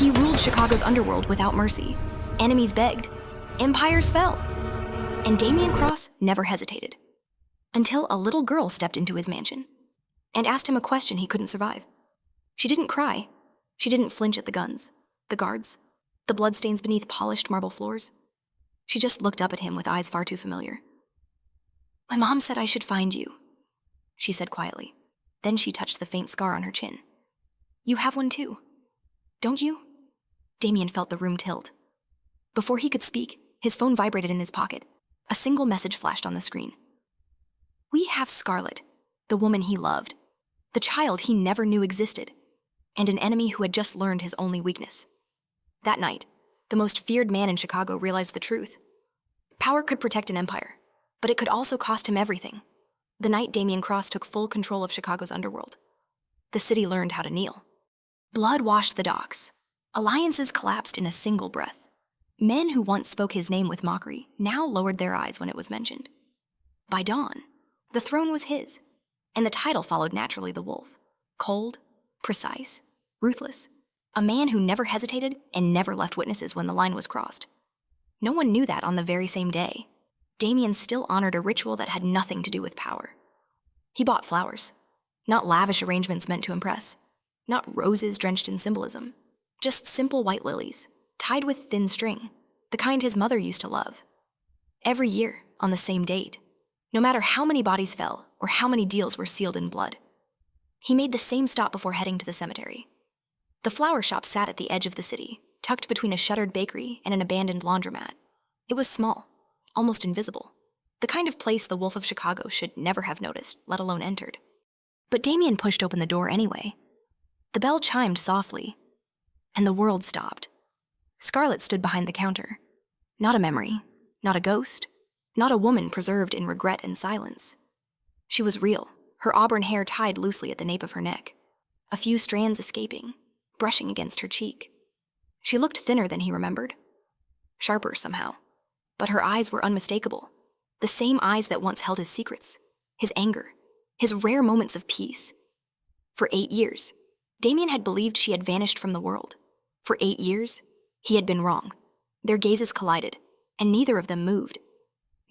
He ruled Chicago's underworld without mercy. Enemies begged. Empires fell. And Damian Cross never hesitated. Until a little girl stepped into his mansion and asked him a question he couldn't survive. She didn't cry. She didn't flinch at the guns, the guards, the bloodstains beneath polished marble floors. She just looked up at him with eyes far too familiar. "My mom said I should find you," she said quietly. Then she touched the faint scar on her chin. "You have one too, don't you?" Damian felt the room tilt. Before he could speak, his phone vibrated in his pocket. A single message flashed on the screen. "We have Scarlett, the woman he loved, the child he never knew existed, and an enemy who had just learned his only weakness." That night, the most feared man in Chicago realized the truth. Power could protect an empire, but it could also cost him everything. The night Damian Cross took full control of Chicago's underworld, the city learned how to kneel. Blood washed the docks. Alliances collapsed in a single breath. Men who once spoke his name with mockery now lowered their eyes when it was mentioned. By dawn, the throne was his, and the title followed naturally the wolf. Cold, precise, ruthless. A man who never hesitated and never left witnesses when the line was crossed. No one knew that on the very same day. Damian still honored a ritual that had nothing to do with power. He bought flowers, not lavish arrangements meant to impress, not roses drenched in symbolism, just simple white lilies, tied with thin string, the kind his mother used to love. Every year, on the same date, no matter how many bodies fell or how many deals were sealed in blood. He made the same stop before heading to the cemetery. The flower shop sat at the edge of the city, tucked between a shuttered bakery and an abandoned laundromat. It was small, almost invisible, the kind of place the Wolf of Chicago should never have noticed, let alone entered. But Damian pushed open the door anyway. The bell chimed softly, and the world stopped. Scarlett stood behind the counter. Not a memory, not a ghost, not a woman preserved in regret and silence. She was real, her auburn hair tied loosely at the nape of her neck, a few strands escaping, brushing against her cheek. She looked thinner than he remembered, sharper somehow, but her eyes were unmistakable, the same eyes that once held his secrets, his anger, his rare moments of peace. For 8 years, Damian had believed she had vanished from the world. For 8 years, he had been wrong. Their gazes collided, and neither of them moved.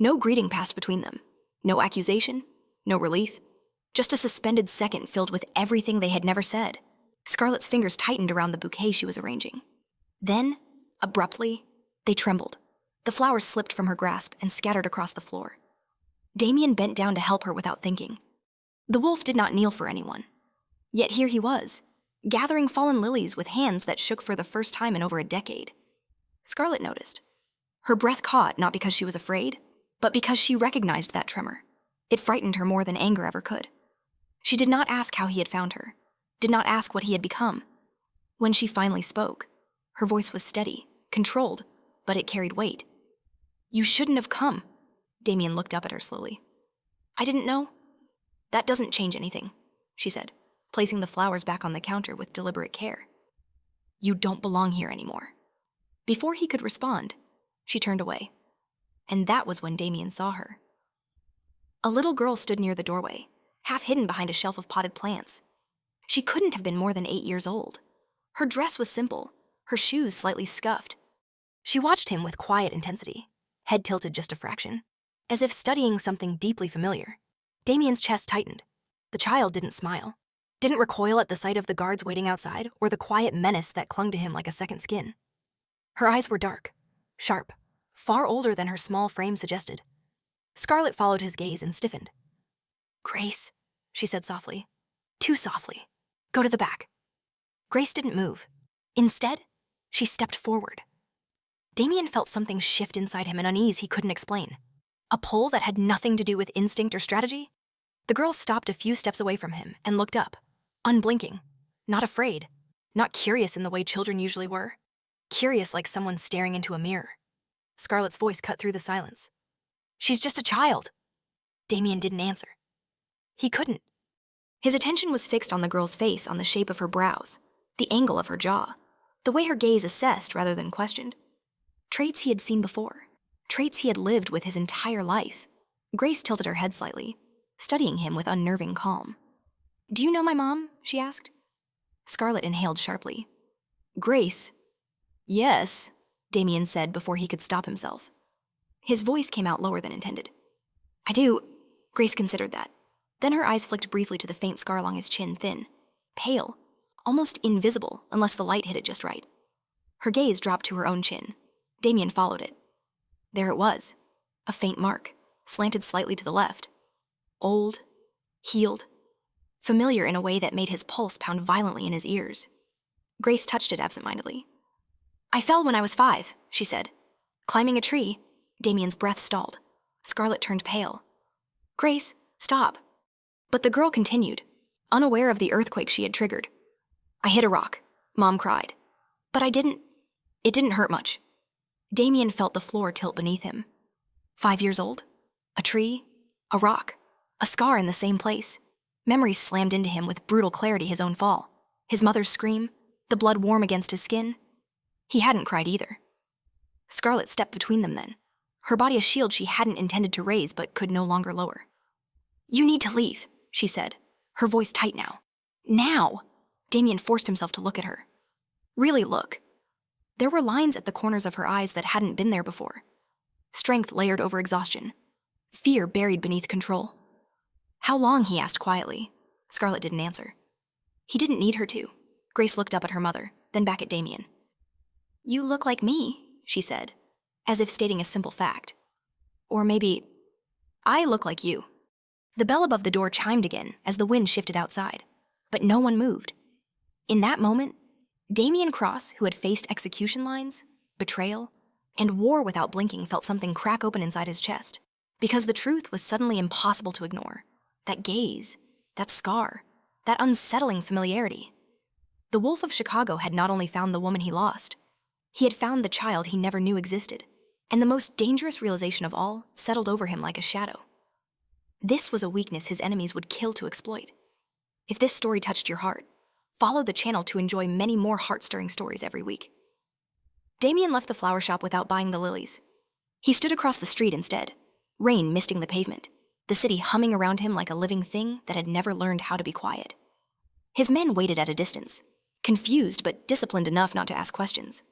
No greeting passed between them, no accusation, no relief, just a suspended second filled with everything they had never said. Scarlett's fingers tightened around the bouquet she was arranging. Then, abruptly, they trembled. The flowers slipped from her grasp and scattered across the floor. Damian bent down to help her without thinking. The wolf did not kneel for anyone. Yet here he was, gathering fallen lilies with hands that shook for the first time in over a decade. Scarlett noticed. Her breath caught not because she was afraid, but because she recognized that tremor. It frightened her more than anger ever could. She did not ask how he had found her, did not ask what he had become. When she finally spoke, her voice was steady, controlled, but it carried weight. "You shouldn't have come." Damian looked up at her slowly. "I didn't know." "That doesn't change anything," she said, placing the flowers back on the counter with deliberate care. "You don't belong here anymore." Before he could respond, she turned away. And that was when Damian saw her. A little girl stood near the doorway, half hidden behind a shelf of potted plants. She couldn't have been more than 8 years old. Her dress was simple, her shoes slightly scuffed. She watched him with quiet intensity, head tilted just a fraction, as if studying something deeply familiar. Damian's chest tightened. The child didn't smile, didn't recoil at the sight of the guards waiting outside or the quiet menace that clung to him like a second skin. Her eyes were dark, sharp, far older than her small frame suggested. Scarlett followed his gaze and stiffened. "Grace," she said softly. Too softly. "Go to the back." Grace didn't move. Instead, she stepped forward. Damian felt something shift inside him, an unease he couldn't explain. A pull that had nothing to do with instinct or strategy. The girl stopped a few steps away from him and looked up, unblinking, not afraid, not curious in the way children usually were. Curious like someone staring into a mirror. Scarlett's voice cut through the silence. "She's just a child." Damian didn't answer. He couldn't. His attention was fixed on the girl's face, on the shape of her brows, the angle of her jaw, the way her gaze assessed rather than questioned. Traits he had seen before, traits he had lived with his entire life. Grace tilted her head slightly, studying him with unnerving calm. "Do you know my mom?" she asked. Scarlett inhaled sharply. "Grace," Yes, Damien said before he could stop himself. His voice came out lower than intended. I do. Grace considered that. Then her eyes flicked briefly to the faint scar along his chin, thin, pale, almost invisible unless the light hit it just right. Her gaze dropped to her own chin. Damien followed it. There it was, a faint mark, slanted slightly to the left. Old, healed, familiar in a way that made his pulse pound violently in his ears. Grace touched it absentmindedly. I fell when I was 5, she said. Climbing a tree. Damien's breath stalled. Scarlet turned pale. Grace, stop. But the girl continued, unaware of the earthquake she had triggered. I hit a rock, Mom cried. But it didn't hurt much. Damien felt the floor tilt beneath him. 5 years old? A tree? A rock? A scar in the same place? Memories slammed into him with brutal clarity his own fall. His mother's scream, the blood warm against his skin. He hadn't cried either. Scarlet stepped between them then, her body a shield she hadn't intended to raise but could no longer lower. You need to leave, she said, her voice tight now. Now! Damien forced himself to look at her. Really look. There were lines at the corners of her eyes that hadn't been there before. Strength layered over exhaustion. Fear buried beneath control. How long, he asked quietly. Scarlet didn't answer. He didn't need her to. Grace looked up at her mother, then back at Damien. You look like me, she said, as if stating a simple fact. Or maybe, I look like you. The bell above the door chimed again as the wind shifted outside, but no one moved. In that moment, Damien Cross, who had faced execution lines, betrayal, and war without blinking, felt something crack open inside his chest, because the truth was suddenly impossible to ignore. That gaze, that scar, that unsettling familiarity. The Wolf of Chicago had not only found the woman he lost, he had found the child he never knew existed, and the most dangerous realization of all settled over him like a shadow. This was a weakness his enemies would kill to exploit. If this story touched your heart, follow the channel to enjoy many more heart-stirring stories every week. Damien left the flower shop without buying the lilies. He stood across the street instead, rain misting the pavement, the city humming around him like a living thing that had never learned how to be quiet. His men waited at a distance, confused but disciplined enough not to ask questions.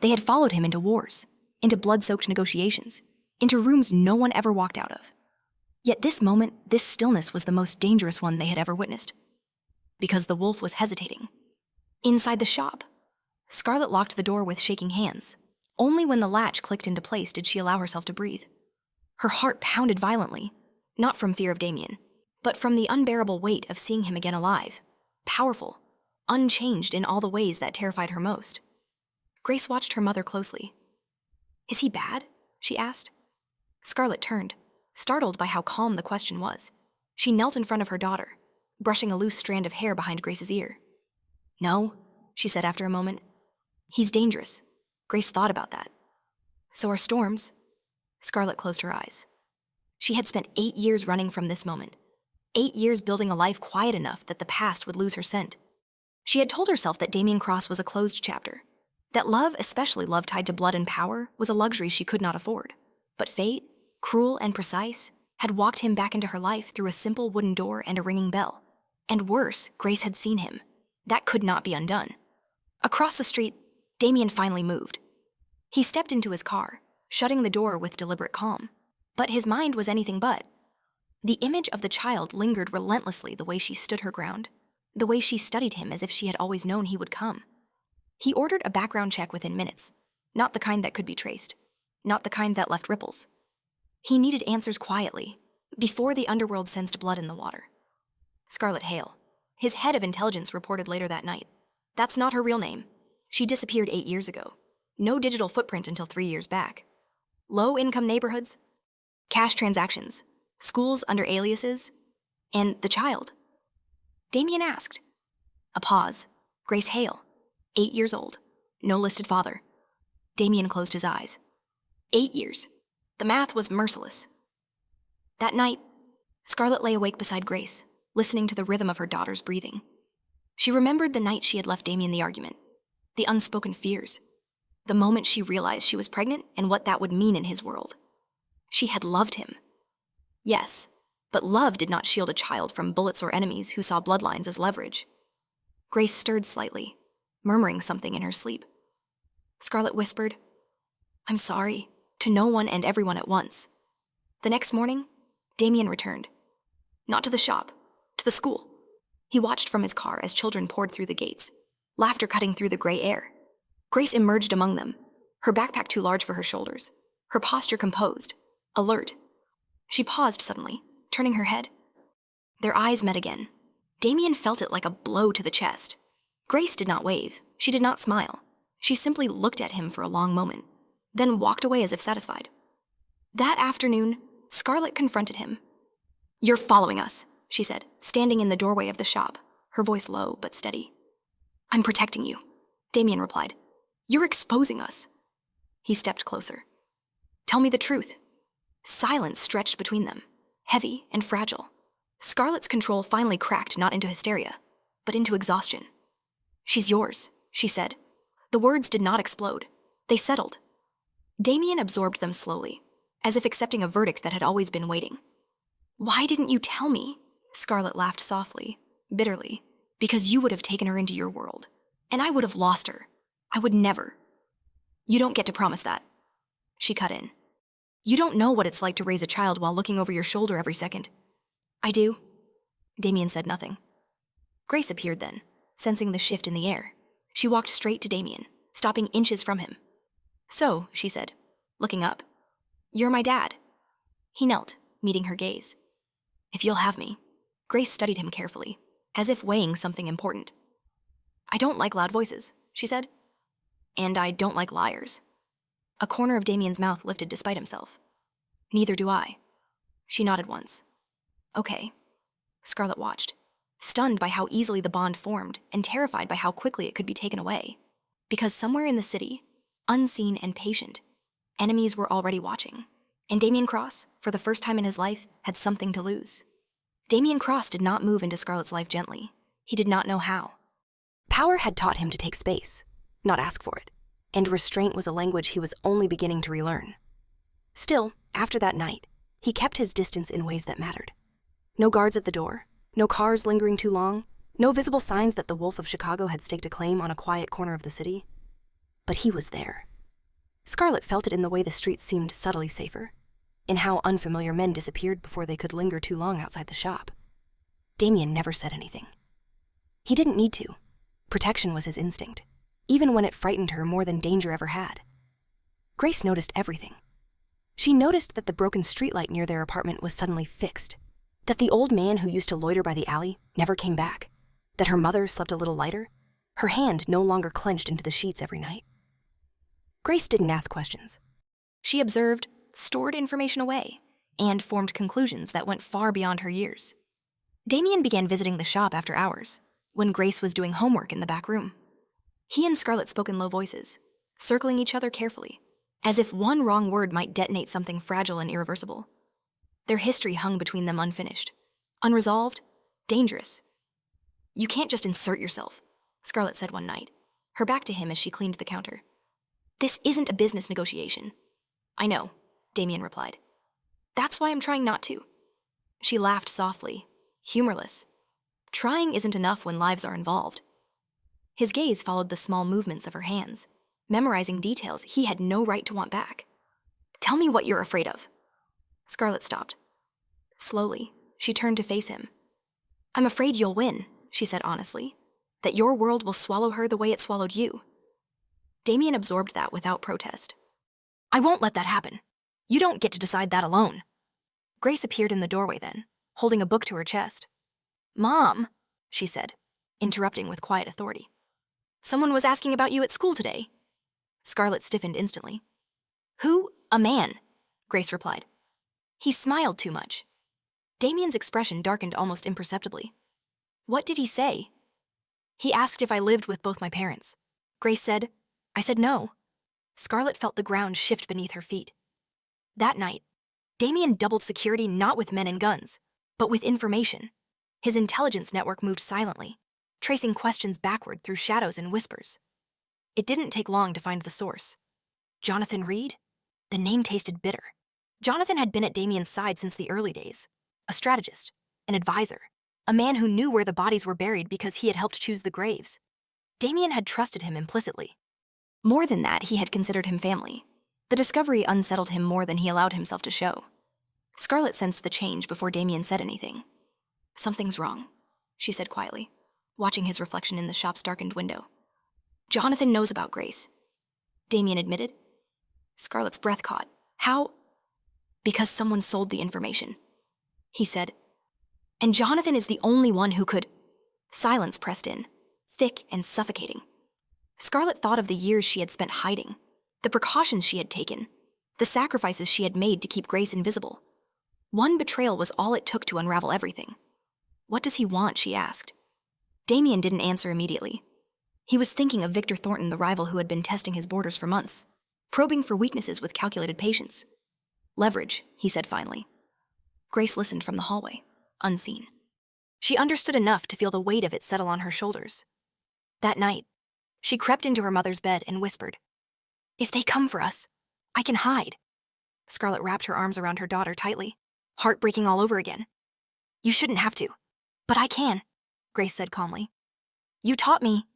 They had followed him into wars, into blood-soaked negotiations, into rooms no one ever walked out of. Yet this moment, this stillness was the most dangerous one they had ever witnessed. Because the wolf was hesitating. Inside the shop, Scarlet locked the door with shaking hands. Only when the latch clicked into place did she allow herself to breathe. Her heart pounded violently, not from fear of Damien, but from the unbearable weight of seeing him again alive, powerful, unchanged in all the ways that terrified her most. Grace watched her mother closely. Is he bad? She asked. Scarlet turned, startled by how calm the question was. She knelt in front of her daughter, brushing a loose strand of hair behind Grace's ear. No, she said after a moment. He's dangerous. Grace thought about that. So are storms. Scarlet closed her eyes. She had spent 8 years running from this moment. 8 years building a life quiet enough that the past would lose her scent. She had told herself that Damien Cross was a closed chapter, that love, especially love tied to blood and power, was a luxury she could not afford. But fate, cruel and precise, had walked him back into her life through a simple wooden door and a ringing bell. And worse, Grace had seen him. That could not be undone. Across the street, Damien finally moved. He stepped into his car, shutting the door with deliberate calm. But his mind was anything but. The image of the child lingered relentlessly the way she stood her ground, the way she studied him as if she had always known he would come. He ordered a background check within minutes, not the kind that could be traced, not the kind that left ripples. He needed answers quietly, before the underworld sensed blood in the water. Scarlet Hale, his head of intelligence, reported later that night. That's not her real name. She disappeared 8 years ago. No digital footprint until 3 years back. Low-income neighborhoods, cash transactions, schools under aliases, and the child. Damien asked. A pause. Grace Hale, 8 years old, no listed father. Damien closed his eyes. 8 years. The math was merciless. That night, Scarlet lay awake beside Grace, listening to the rhythm of her daughter's breathing. She remembered the night she had left Damien the argument, the unspoken fears, the moment she realized she was pregnant and what that would mean in his world. She had loved him. Yes, but love did not shield a child from bullets or enemies who saw bloodlines as leverage. Grace stirred slightly, murmuring something in her sleep. Scarlet whispered, "I'm sorry," to no one and everyone at once. The next morning, Damien returned. Not to the shop, to the school. He watched from his car as children poured through the gates, laughter cutting through the gray air. Grace emerged among them, her backpack too large for her shoulders, her posture composed, alert. She paused suddenly, turning her head. Their eyes met again. Damien felt it like a blow to the chest. Grace did not wave. She did not smile. She simply looked at him for a long moment, then walked away as if satisfied. That afternoon, Scarlet confronted him. "You're following us," she said, standing in the doorway of the shop, her voice low but steady. "I'm protecting you," Damien replied. "You're exposing us." He stepped closer. "Tell me the truth." Silence stretched between them, heavy and fragile. Scarlet's control finally cracked not into hysteria, but into exhaustion. "She's yours," she said. The words did not explode. They settled. Damien absorbed them slowly, as if accepting a verdict that had always been waiting. "Why didn't you tell me?" Scarlet laughed softly, bitterly. "Because you would have taken her into your world, and I would have lost her. I would never." "You don't get to promise that," she cut in. "You don't know what it's like to raise a child while looking over your shoulder every second." "I do." Damien said nothing. Grace appeared then, sensing the shift in the air. She walked straight to Damien, stopping inches from him. "So," she said, looking up, "you're my dad." He knelt, meeting her gaze. "If you'll have me." Grace studied him carefully, as if weighing something important. "I don't like loud voices," she said. "And I don't like liars." A corner of Damien's mouth lifted despite himself. "Neither do I." She nodded once. "Okay." Scarlet watched, stunned by how easily the bond formed and terrified by how quickly it could be taken away. Because somewhere in the city, unseen and patient, enemies were already watching. And Damien Cross, for the first time in his life, had something to lose. Damien Cross did not move into Scarlet's life gently. He did not know how. Power had taught him to take space, not ask for it, and restraint was a language he was only beginning to relearn. Still, after that night, he kept his distance in ways that mattered. No guards at the door, no cars lingering too long, no visible signs that the Wolf of Chicago had staked a claim on a quiet corner of the city. But he was there. Scarlet felt it in the way the streets seemed subtly safer, in how unfamiliar men disappeared before they could linger too long outside the shop. Damien never said anything. He didn't need to. Protection was his instinct, even when it frightened her more than danger ever had. Grace noticed everything. She noticed that the broken streetlight near their apartment was suddenly fixed, that the old man who used to loiter by the alley never came back, that her mother slept a little lighter, her hand no longer clenched into the sheets every night. Grace didn't ask questions. She observed, stored information away, and formed conclusions that went far beyond her years. Damien began visiting the shop after hours, when Grace was doing homework in the back room. He and Scarlet spoke in low voices, circling each other carefully, as if one wrong word might detonate something fragile and irreversible. Their history hung between them unfinished, unresolved, dangerous. "You can't just insert yourself," Scarlet said one night, her back to him as she cleaned the counter. "This isn't a business negotiation." "I know," Damien replied. "That's why I'm trying not to." She laughed softly, humorless. Trying isn't enough when lives are involved. His gaze followed the small movements of her hands, memorizing details he had no right to want back. "Tell me what you're afraid of." Scarlet stopped. Slowly, she turned to face him. "I'm afraid you'll win," she said honestly, "that your world will swallow her the way it swallowed you." Damien absorbed that without protest. "I won't let that happen. You don't get to decide that alone." Grace appeared in the doorway then, holding a book to her chest. "Mom," she said, interrupting with quiet authority. "Someone was asking about you at school today." Scarlet stiffened instantly. "Who? A man," Grace replied. He smiled too much. Damien's expression darkened almost imperceptibly. "What did he say?" "He asked if I lived with both my parents." Grace said, "I said no." Scarlet felt the ground shift beneath her feet. That night, Damien doubled security not with men and guns, but with information. His intelligence network moved silently, tracing questions backward through shadows and whispers. It didn't take long to find the source. Jonathan Reed? The name tasted bitter. Jonathan had been at Damien's side since the early days, a strategist, an advisor, a man who knew where the bodies were buried because he had helped choose the graves. Damien had trusted him implicitly. More than that, he had considered him family. The discovery unsettled him more than he allowed himself to show. Scarlett sensed the change before Damien said anything. "Something's wrong," she said quietly, watching his reflection in the shop's darkened window. "Jonathan knows about Grace," Damien admitted. Scarlett's breath caught. "How?" "Because someone sold the information," he said. "And Jonathan is the only one who could—" Silence pressed in, thick and suffocating. Scarlett thought of the years she had spent hiding, the precautions she had taken, the sacrifices she had made to keep Grace invisible. One betrayal was all it took to unravel everything. "What does he want?" she asked. Damien didn't answer immediately. He was thinking of Victor Thornton, the rival who had been testing his borders for months, probing for weaknesses with calculated patience. "Leverage," he said finally. Grace listened from the hallway, unseen. She understood enough to feel the weight of it settle on her shoulders. That night, she crept into her mother's bed and whispered, "If they come for us, I can hide." Scarlett wrapped her arms around her daughter tightly, heart breaking all over again. "You shouldn't have to, but I can," Grace said calmly. "You taught me."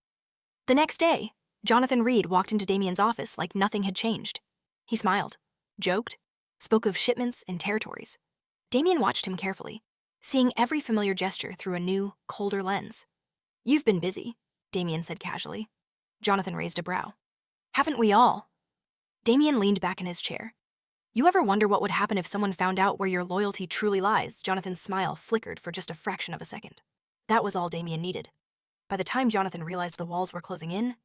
The next day, Jonathan Reed walked into Damien's office like nothing had changed. He smiled, joked, spoke of shipments and territories. Damien watched him carefully, seeing every familiar gesture through a new, colder lens. "You've been busy," Damien said casually. Jonathan raised a brow. "Haven't we all?" Damien leaned back in his chair. "You ever wonder what would happen if someone found out where your loyalty truly lies?" Jonathan's smile flickered for just a fraction of a second. That was all Damien needed. By the time Jonathan realized the walls were closing in,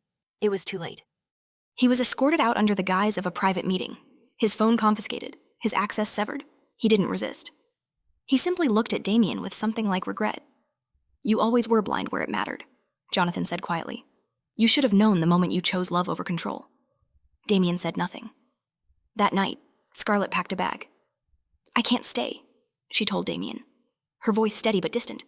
it was too late. He was escorted out under the guise of a private meeting, his phone confiscated, his access severed. He didn't resist. He simply looked at Damien with something like regret. "You always were blind where it mattered," Jonathan said quietly. "You should have known the moment you chose love over control." Damien said nothing. That night, Scarlett packed a bag. "I can't stay," she told Damien, her voice steady but distant.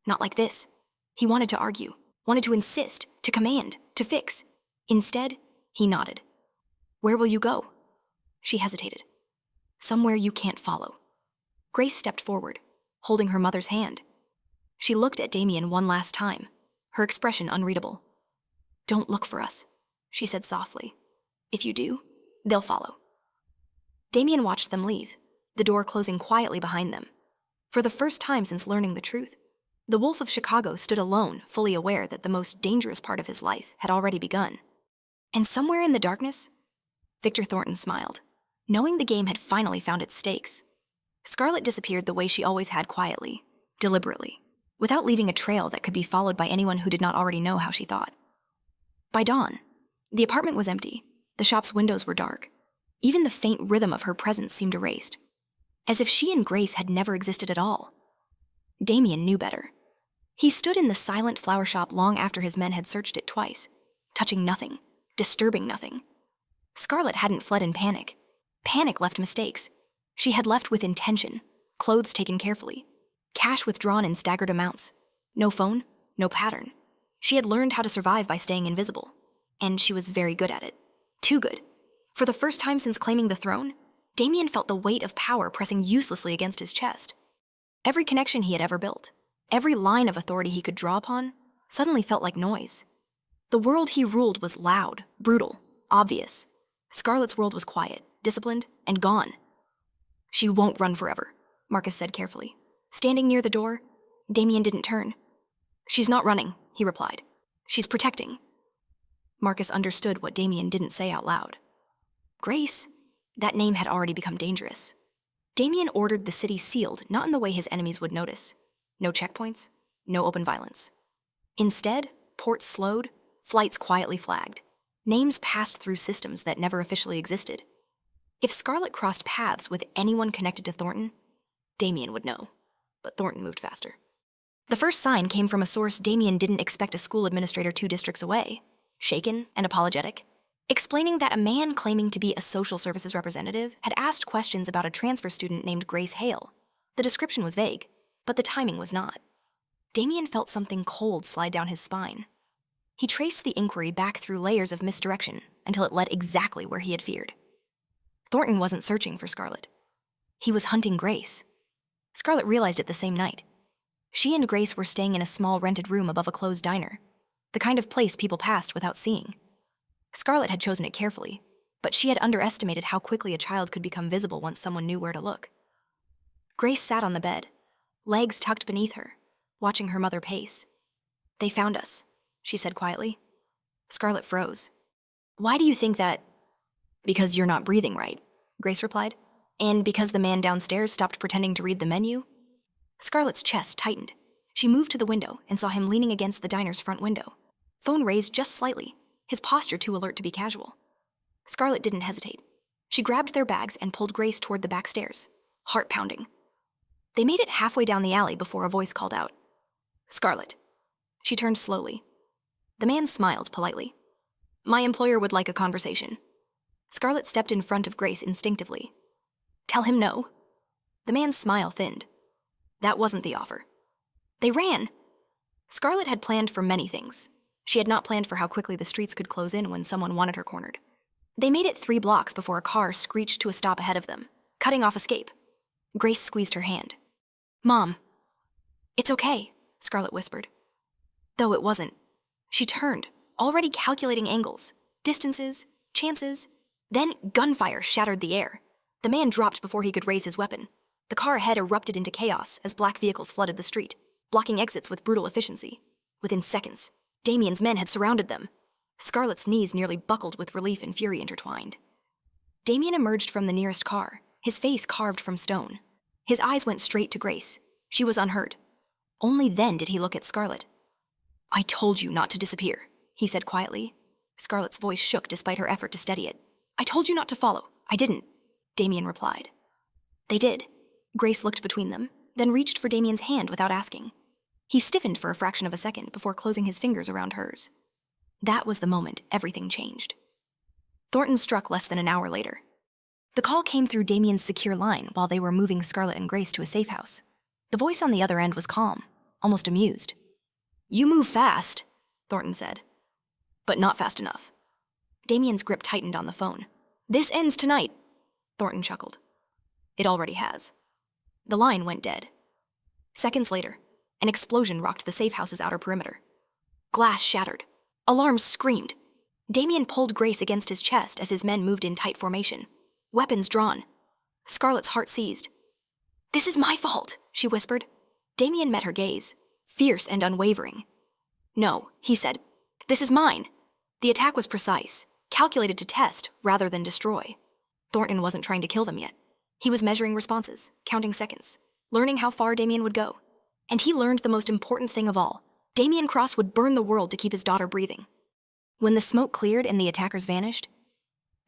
"Not like this." He wanted to argue, wanted to insist, to command, to fix. Instead, he nodded. "Where will you go?" She hesitated. "Somewhere you can't follow." Grace stepped forward, holding her mother's hand. She looked at Damien one last time, her expression unreadable. "Don't look for us," she said softly. "If you do, they'll follow." Damien watched them leave, the door closing quietly behind them. For the first time since learning the truth, the Wolf of Chicago stood alone, fully aware that the most dangerous part of his life had already begun. And somewhere in the darkness, Victor Thornton smiled, knowing the game had finally found its stakes. Scarlett disappeared the way she always had, quietly, deliberately, without leaving a trail that could be followed by anyone who did not already know how she thought. By dawn, the apartment was empty, the shop's windows were dark. Even the faint rhythm of her presence seemed erased, as if she and Grace had never existed at all. Damien knew better. He stood in the silent flower shop long after his men had searched it twice, touching nothing, disturbing nothing. Scarlett hadn't fled in panic. Panic left mistakes. She had left with intention, clothes taken carefully, cash withdrawn in staggered amounts. No phone, no pattern. She had learned how to survive by staying invisible, and she was very good at it. Too good. For the first time since claiming the throne, Damien felt the weight of power pressing uselessly against his chest. Every connection he had ever built, every line of authority he could draw upon, suddenly felt like noise. The world he ruled was loud, brutal, obvious. Scarlett's world was quiet, disciplined, and gone. "She won't run forever," Marcus said carefully. Standing near the door, Damien didn't turn. "She's not running," he replied. "She's protecting." Marcus understood what Damien didn't say out loud. Grace, that name had already become dangerous. Damien ordered the city sealed, not in the way his enemies would notice. No checkpoints, no open violence. Instead, ports slowed, flights quietly flagged. Names passed through systems that never officially existed. If Scarlett crossed paths with anyone connected to Thornton, Damien would know. But Thornton moved faster. The first sign came from a source Damien didn't expect a school administrator 2 districts away, shaken and apologetic, explaining that a man claiming to be a social services representative had asked questions about a transfer student named Grace Hale. The description was vague, but the timing was not. Damien felt something cold slide down his spine. He traced the inquiry back through layers of misdirection until it led exactly where he had feared. Thornton wasn't searching for Scarlett. He was hunting Grace. Scarlett realized it the same night. She and Grace were staying in a small rented room above a closed diner, the kind of place people passed without seeing. Scarlett had chosen it carefully, but she had underestimated how quickly a child could become visible once someone knew where to look. Grace sat on the bed, legs tucked beneath her, watching her mother pace. "They found us," she said quietly. Scarlett froze. "Why do you think that?" "Because you're not breathing right," Grace replied. "And because the man downstairs stopped pretending to read the menu?" Scarlett's chest tightened. She moved to the window and saw him leaning against the diner's front window, phone raised just slightly, his posture too alert to be casual. Scarlett didn't hesitate. She grabbed their bags and pulled Grace toward the back stairs, heart pounding. They made it halfway down the alley before a voice called out, "Scarlett." She turned slowly. The man smiled politely. "My employer would like a conversation." Scarlett stepped in front of Grace instinctively. "Tell him no." The man's smile thinned. That wasn't the offer. They ran. Scarlett had planned for many things. She had not planned for how quickly the streets could close in when someone wanted her cornered. They made it 3 blocks before a car screeched to a stop ahead of them, cutting off escape. Grace squeezed her hand. "Mom." "It's okay," Scarlett whispered. Though it wasn't. She turned, already calculating angles, distances, chances. Then gunfire shattered the air. The man dropped before he could raise his weapon. The car ahead erupted into chaos as black vehicles flooded the street, blocking exits with brutal efficiency. Within seconds, Damien's men had surrounded them. Scarlett's knees nearly buckled with relief and fury intertwined. Damien emerged from the nearest car, his face carved from stone. His eyes went straight to Grace. She was unhurt. Only then did he look at Scarlett. "I told you not to disappear," he said quietly. Scarlett's voice shook despite her effort to steady it. "I told you not to follow." "I didn't," Damien replied. They did. Grace looked between them, then reached for Damien's hand without asking. He stiffened for a fraction of a second before closing his fingers around hers. That was the moment everything changed. Thornton struck less than an hour later. The call came through Damien's secure line while they were moving Scarlett and Grace to a safe house. The voice on the other end was calm, almost amused. "You move fast," Thornton said. "But not fast enough." Damien's grip tightened on the phone. "This ends tonight," Thornton chuckled. "It already has." The line went dead. Seconds later, an explosion rocked the safe house's outer perimeter. Glass shattered. Alarms screamed. Damien pulled Grace against his chest as his men moved in tight formation, weapons drawn. Scarlett's heart seized. "This is my fault," she whispered. Damien met her gaze, fierce and unwavering. "No," he said. "This is mine." The attack was precise, calculated to test rather than destroy. Thornton wasn't trying to kill them yet. He was measuring responses, counting seconds, learning how far Damien would go. And he learned the most important thing of all. Damien Cross would burn the world to keep his daughter breathing. When the smoke cleared and the attackers vanished,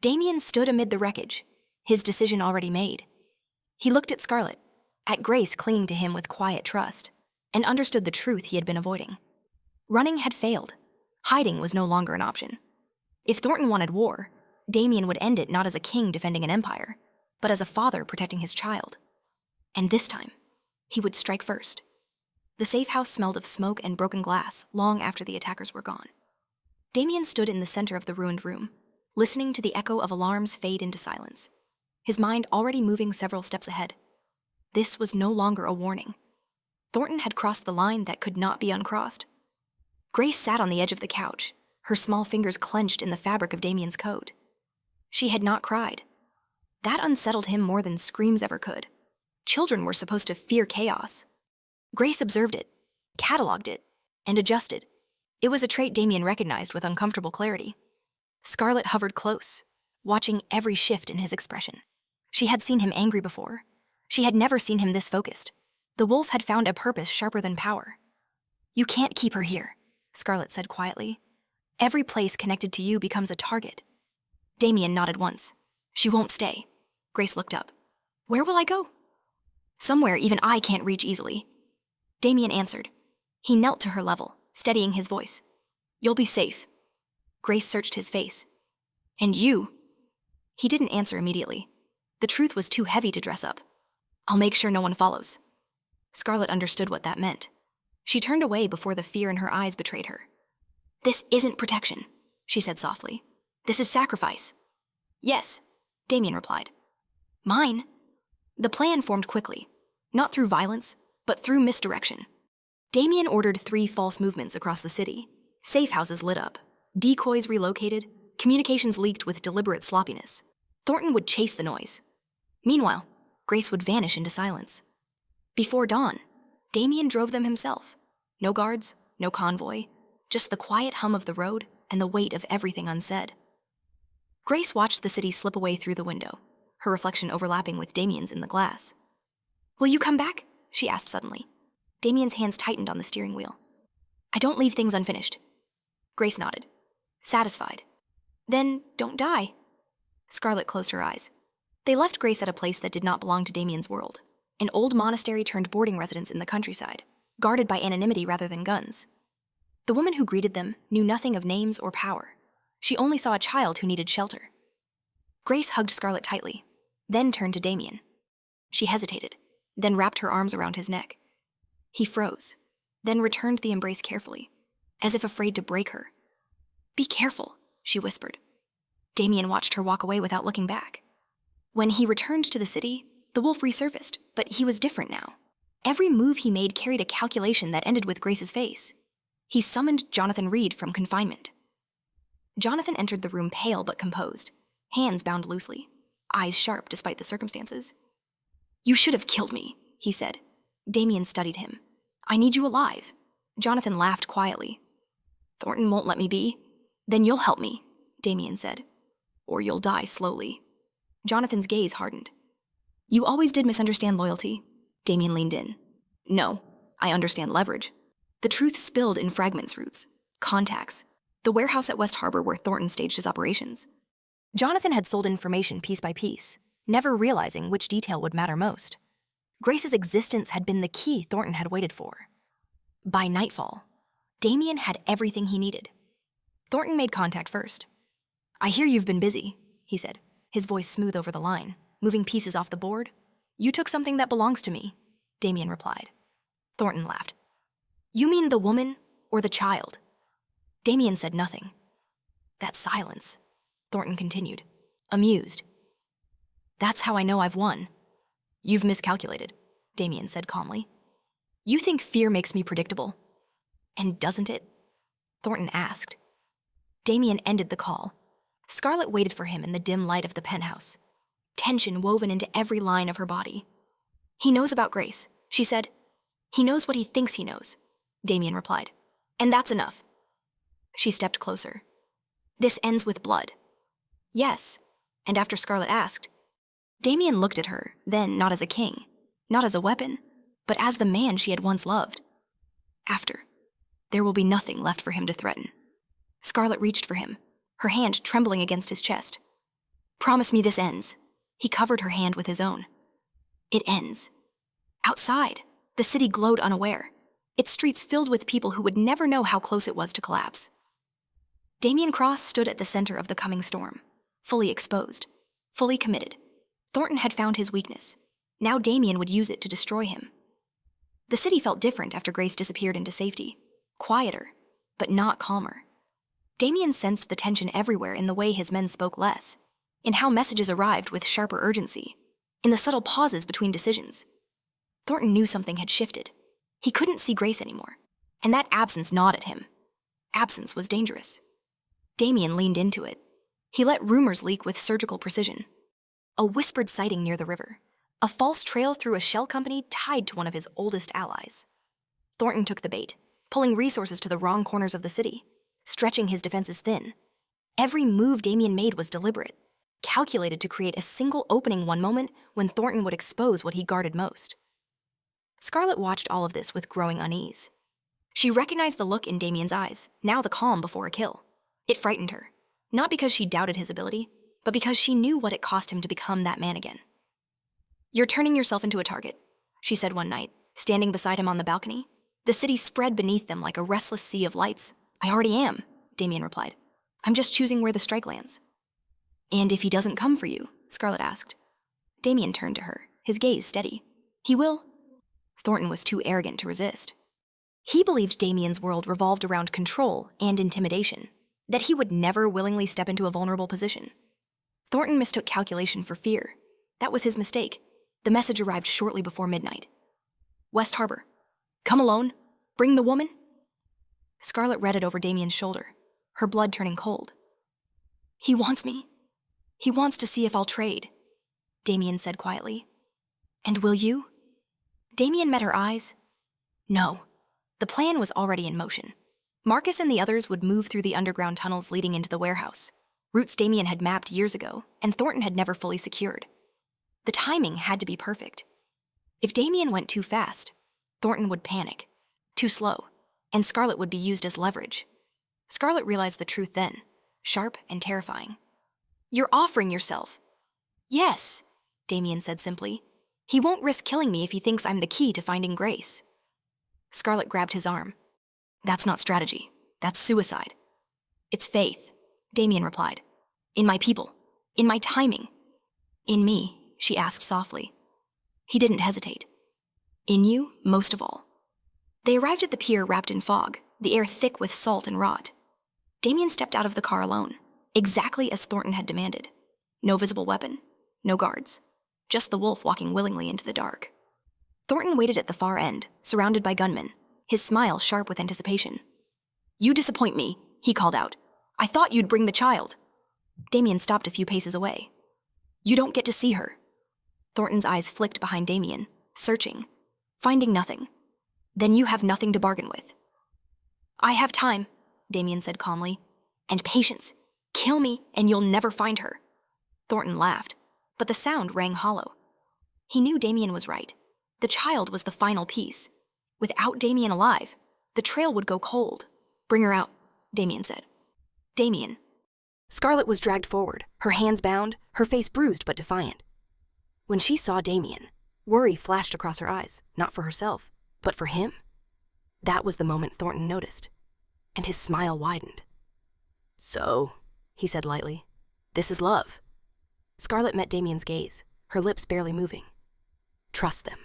Damien stood amid the wreckage, his decision already made. He looked at Scarlett, at Grace clinging to him with quiet trust, and understood the truth he had been avoiding. Running had failed. Hiding was no longer an option. If Thornton wanted war, Damien would end it not as a king defending an empire, but as a father protecting his child. And this time, he would strike first. The safe house smelled of smoke and broken glass long after the attackers were gone. Damien stood in the center of the ruined room, listening to the echo of alarms fade into silence, his mind already moving several steps ahead. This was no longer a warning. Thornton had crossed the line that could not be uncrossed. Grace sat on the edge of the couch, her small fingers clenched in the fabric of Damien's coat. She had not cried. That unsettled him more than screams ever could. Children were supposed to fear chaos. Grace observed it, cataloged it, and adjusted. It was a trait Damien recognized with uncomfortable clarity. Scarlett hovered close, watching every shift in his expression. She had seen him angry before. She had never seen him this focused. The wolf had found a purpose sharper than power. "You can't keep her here," Scarlett said quietly. "Every place connected to you becomes a target." Damien nodded once. "She won't stay." Grace looked up. "Where will I go?" "Somewhere even I can't reach easily." Damien answered. He knelt to her level, steadying his voice. "You'll be safe." Grace searched his face. "And you?" He didn't answer immediately. The truth was too heavy to dress up. "I'll make sure no one follows." Scarlett understood what that meant. She turned away before the fear in her eyes betrayed her. "This isn't protection," she said softly. "This is sacrifice." "Yes," Damien replied. "Mine." The plan formed quickly, not through violence, but through misdirection. Damien ordered 3 false movements across the city, safe houses lit up, decoys relocated, Communications leaked with deliberate sloppiness. Thornton would chase the noise. Meanwhile, Grace would vanish into silence. Before dawn, Damien drove them himself. No guards, no convoy, just the quiet hum of the road and the weight of everything unsaid. Grace watched the city slip away through the window, her reflection overlapping with Damien's in the glass. "Will you come back?" she asked suddenly. Damien's hands tightened on the steering wheel. "I don't leave things unfinished." Grace nodded, satisfied. "Then don't die." Scarlett closed her eyes. They left Grace at a place that did not belong to Damien's world, an old monastery turned boarding residence in the countryside, guarded by anonymity rather than guns. The woman who greeted them knew nothing of names or power. She only saw a child who needed shelter. Grace hugged Scarlett tightly, then turned to Damien. She hesitated, then wrapped her arms around his neck. He froze, then returned the embrace carefully, as if afraid to break her. "Be careful," she whispered. Damien watched her walk away without looking back. When he returned to the city, the wolf resurfaced, but he was different now. Every move he made carried a calculation that ended with Grace's face. He summoned Jonathan Reed from confinement. Jonathan entered the room pale but composed, hands bound loosely, eyes sharp despite the circumstances. "You should have killed me," he said. Damien studied him. "I need you alive." Jonathan laughed quietly. "Thornton won't let me be." "Then you'll help me," Damien said. "Or you'll die slowly." Jonathan's gaze hardened. "You always did misunderstand loyalty." Damien leaned in. "No, I understand leverage. The truth spilled in fragments routes, contacts, the warehouse at West Harbor where Thornton staged his operations." Jonathan had sold information piece by piece, never realizing which detail would matter most. Grace's existence had been the key Thornton had waited for. By nightfall, Damien had everything he needed. Thornton made contact first. "I hear you've been busy," he said, his voice smooth over the line, moving pieces off the board. "You took something that belongs to me," Damien replied. Thornton laughed. "You mean the woman or the child?" Damien said nothing. "That silence," Thornton continued, amused. "That's how I know I've won." "You've miscalculated," Damien said calmly. "You think fear makes me predictable." "And doesn't it?" Thornton asked. Damien ended the call. Scarlett waited for him in the dim light of the penthouse, tension woven into every line of her body. "He knows about Grace," she said. "He knows what he thinks he knows," Damien replied. "And that's enough." She stepped closer. "This ends with blood." "Yes," and after Scarlett asked, Damien looked at her, then not as a king, not as a weapon, but as the man she had once loved. "After, there will be nothing left for him to threaten." Scarlett reached for him, her hand trembling against his chest. "Promise me this ends." He covered her hand with his own. "It ends." Outside, the city glowed unaware, its streets filled with people who would never know how close it was to collapse. Damien Cross stood at the center of the coming storm, fully exposed, fully committed. Thornton had found his weakness. Now Damien would use it to destroy him. The city felt different after Grace disappeared into safety, quieter, but not calmer. Damien sensed the tension everywhere in the way his men spoke less, in how messages arrived with sharper urgency, in the subtle pauses between decisions. Thornton knew something had shifted. He couldn't see Grace anymore, and that absence gnawed at him. Absence was dangerous. Damien leaned into it. He let rumors leak with surgical precision. A whispered sighting near the river, a false trail through a shell company tied to one of his oldest allies. Thornton took the bait, pulling resources to the wrong corners of the city, stretching his defenses thin. Every move Damien made was deliberate, calculated to create a single opening one moment when Thornton would expose what he guarded most. Scarlett watched all of this with growing unease. She recognized the look in Damien's eyes, now the calm before a kill. It frightened her, not because she doubted his ability, but because she knew what it cost him to become that man again. "You're turning yourself into a target," she said one night, standing beside him on the balcony. The city spread beneath them like a restless sea of lights. "I already am," Damien replied. "I'm just choosing where the strike lands." "And if he doesn't come for you?" Scarlett asked. Damien turned to her, his gaze steady. "He will." Thornton was too arrogant to resist. He believed Damien's world revolved around control and intimidation, that he would never willingly step into a vulnerable position. Thornton mistook calculation for fear. That was his mistake. The message arrived shortly before midnight. "West Harbor. Come alone. Bring the woman." Scarlett read it over Damien's shoulder, her blood turning cold. He wants me. He wants to see if I'll trade, Damien said quietly. And will you? Damien met her eyes. No. The plan was already in motion. Marcus and the others would move through the underground tunnels leading into the warehouse, routes Damien had mapped years ago and Thornton had never fully secured. The timing had to be perfect. If Damien went too fast, Thornton would panic. Too slow, and Scarlet would be used as leverage. Scarlet realized the truth then, sharp and terrifying. You're offering yourself. Yes, Damien said simply. He won't risk killing me if he thinks I'm the key to finding Grace. Scarlet grabbed his arm. That's not strategy. That's suicide. It's faith, Damien replied. In my people. In my timing. In me, she asked softly. He didn't hesitate. In you, most of all. They arrived at the pier wrapped in fog, the air thick with salt and rot. Damien stepped out of the car alone, exactly as Thornton had demanded. No visible weapon, no guards, just the wolf walking willingly into the dark. Thornton waited at the far end, surrounded by gunmen, his smile sharp with anticipation. You disappoint me, he called out. I thought you'd bring the child. Damien stopped a few paces away. You don't get to see her. Thornton's eyes flicked behind Damien, searching, finding nothing. Then you have nothing to bargain with. I have time, Damien said calmly, and patience. Kill me and you'll never find her. Thornton laughed, but the sound rang hollow. He knew Damien was right. The child was the final piece. Without Damien alive, the trail would go cold. Bring her out, Damien said. Damien. Scarlet was dragged forward, her hands bound, her face bruised but defiant. When she saw Damien, worry flashed across her eyes, not for herself, but for him. That was the moment Thornton noticed, and his smile widened. So, he said lightly, this is love. Scarlet met Damien's gaze, her lips barely moving. Trust them.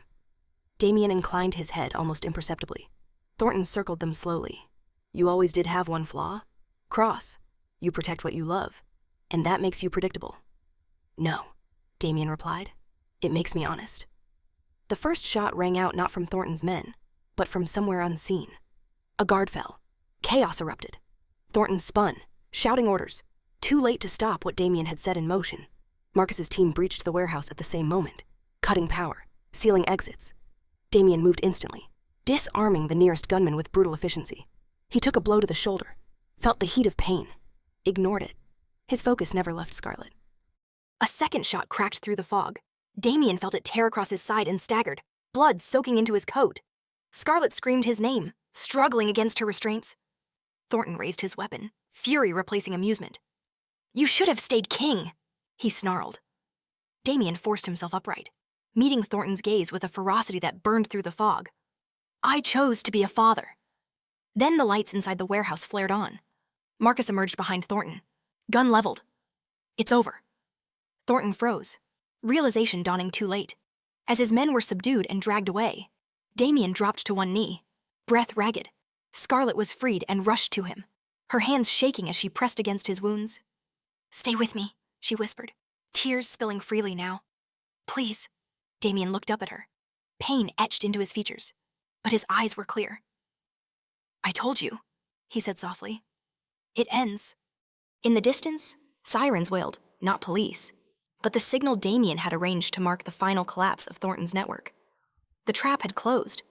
Damien inclined his head almost imperceptibly. Thornton circled them slowly. You always did have one flaw. Cross. You protect what you love, and that makes you predictable. No, Damien replied. It makes me honest. The first shot rang out not from Thornton's men, but from somewhere unseen. A guard fell. Chaos erupted. Thornton spun, shouting orders, too late to stop what Damien had set in motion. Marcus's team breached the warehouse at the same moment, cutting power, sealing exits. Damien moved instantly, disarming the nearest gunman with brutal efficiency. He took a blow to the shoulder, felt the heat of pain, ignored it. His focus never left Scarlet. A second shot cracked through the fog. Damien felt it tear across his side and staggered, blood soaking into his coat. Scarlet screamed his name, struggling against her restraints. Thornton raised his weapon, fury replacing amusement. You should have stayed king, he snarled. Damien forced himself upright, meeting Thornton's gaze with a ferocity that burned through the fog. I chose to be a father. Then the lights inside the warehouse flared on. Marcus emerged behind Thornton, gun leveled. It's over. Thornton froze, realization dawning too late. As his men were subdued and dragged away, Damien dropped to one knee, breath ragged. Scarlet was freed and rushed to him, her hands shaking as she pressed against his wounds. Stay with me, she whispered, tears spilling freely now. Please. Damien looked up at her, pain etched into his features, but his eyes were clear. I told you, he said softly. It ends. In the distance, sirens wailed, not police, but the signal Damien had arranged to mark the final collapse of Thornton's network. The trap had closed,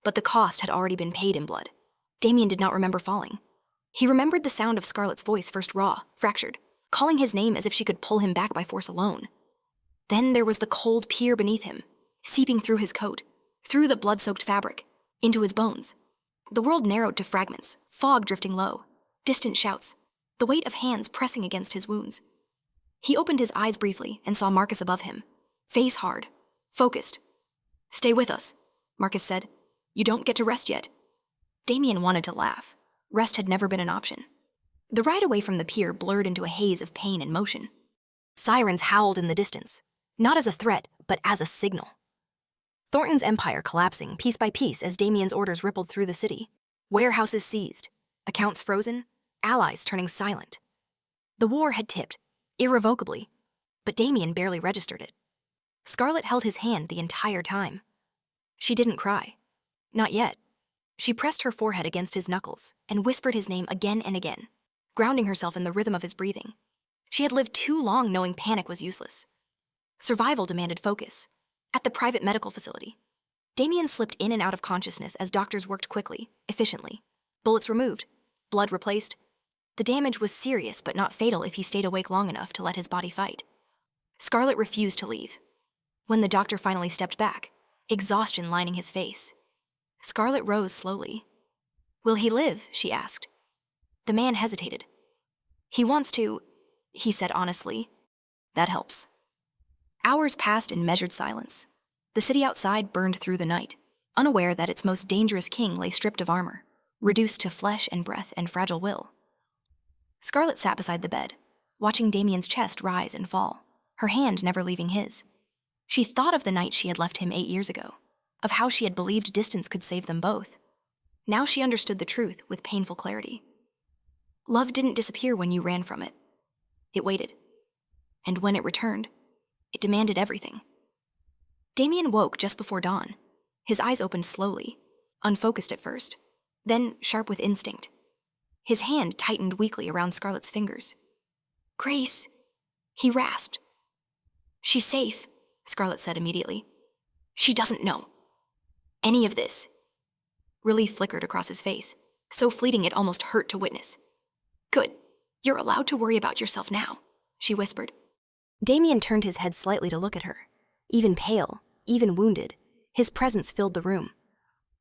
but the cost had already been paid in blood. Damien did not remember falling. He remembered the sound of Scarlet's voice first raw, fractured, calling his name as if she could pull him back by force alone. Then there was the cold pier beneath him, seeping through his coat, through the blood-soaked fabric, into his bones. The world narrowed to fragments, fog drifting low, distant shouts, the weight of hands pressing against his wounds. He opened his eyes briefly and saw Marcus above him, face hard, focused. Stay with us, Marcus said. You don't get to rest yet. Damien wanted to laugh. Rest had never been an option. The ride away from the pier blurred into a haze of pain and motion. Sirens howled in the distance, not as a threat, but as a signal. Thornton's empire collapsing piece by piece as Damien's orders rippled through the city. Warehouses seized, accounts frozen, allies turning silent. The war had tipped, irrevocably, but Damien barely registered it. Scarlet held his hand the entire time. She didn't cry. Not yet. She pressed her forehead against his knuckles and whispered his name again and again, grounding herself in the rhythm of his breathing. She had lived too long knowing panic was useless. Survival demanded focus. At the private medical facility, Damien slipped in and out of consciousness as doctors worked quickly, efficiently. Bullets removed, blood replaced. The damage was serious but not fatal if he stayed awake long enough to let his body fight. Scarlett refused to leave. When the doctor finally stepped back, exhaustion lining his face, Scarlett rose slowly. "Will he live?" she asked. The man hesitated. "He wants to," he said honestly. "That helps." Hours passed in measured silence. The city outside burned through the night, unaware that its most dangerous king lay stripped of armor, reduced to flesh and breath and fragile will. Scarlett sat beside the bed, watching Damien's chest rise and fall, her hand never leaving his. She thought of the night she had left him 8 years ago, of how she had believed distance could save them both. Now she understood the truth with painful clarity. Love didn't disappear when you ran from it. It waited. And when it returned, it demanded everything. Damien woke just before dawn. His eyes opened slowly, unfocused at first, then sharp with instinct. His hand tightened weakly around Scarlett's fingers. "Grace," he rasped. "She's safe," Scarlett said immediately. "She doesn't know any of this." Relief flickered across his face, so fleeting it almost hurt to witness. "Good. You're allowed to worry about yourself now," she whispered. Damien turned his head slightly to look at her. Even pale, even wounded, his presence filled the room.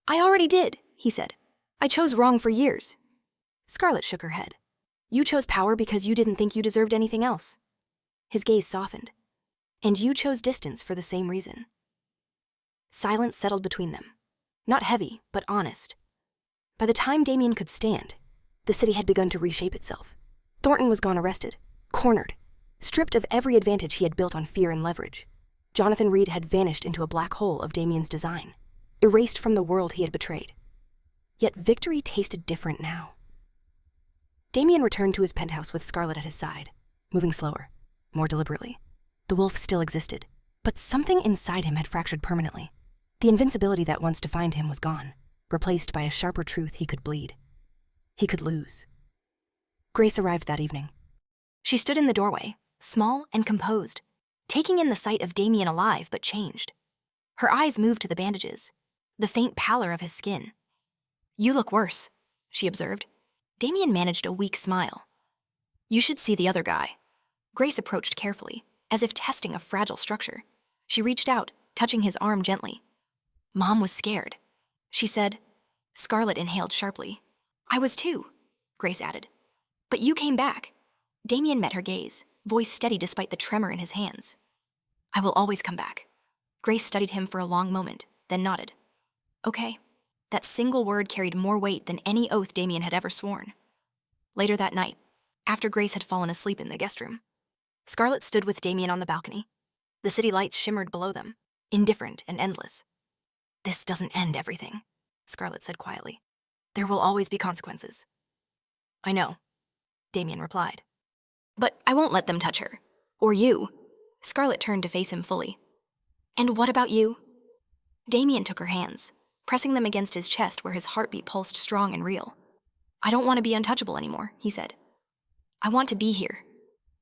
"I already did," he said. "I chose wrong for years." Scarlett shook her head. "You chose power because you didn't think you deserved anything else." His gaze softened. "And you chose distance for the same reason." Silence settled between them. Not heavy, but honest. By the time Damien could stand, the city had begun to reshape itself. Thornton was gone arrested, cornered, stripped of every advantage he had built on fear and leverage. Jonathan Reed had vanished into a black hole of Damien's design, erased from the world he had betrayed. Yet victory tasted different now. Damien returned to his penthouse with Scarlett at his side, moving slower, more deliberately. The wolf still existed, but something inside him had fractured permanently. The invincibility that once defined him was gone, replaced by a sharper truth he could bleed. He could lose. Grace arrived that evening. She stood in the doorway, small and composed, taking in the sight of Damien alive but changed. Her eyes moved to the bandages, the faint pallor of his skin. "You look worse," she observed. Damien managed a weak smile. "You should see the other guy." Grace approached carefully, as if testing a fragile structure. She reached out, touching his arm gently. "Mom was scared," she said. Scarlett inhaled sharply. "I was too," Grace added. "But you came back." Damien met her gaze, voice steady despite the tremor in his hands. "I will always come back." Grace studied him for a long moment, then nodded. "Okay." That single word carried more weight than any oath Damien had ever sworn. Later that night, after Grace had fallen asleep in the guest room, Scarlett stood with Damien on the balcony. The city lights shimmered below them, indifferent and endless. "This doesn't end everything," Scarlett said quietly. "There will always be consequences." "I know," Damien replied. "But I won't let them touch her. Or you." Scarlett turned to face him fully. "And what about you?" Damien took her hands, pressing them against his chest where his heartbeat pulsed strong and real. "I don't want to be untouchable anymore," he said. "I want to be here."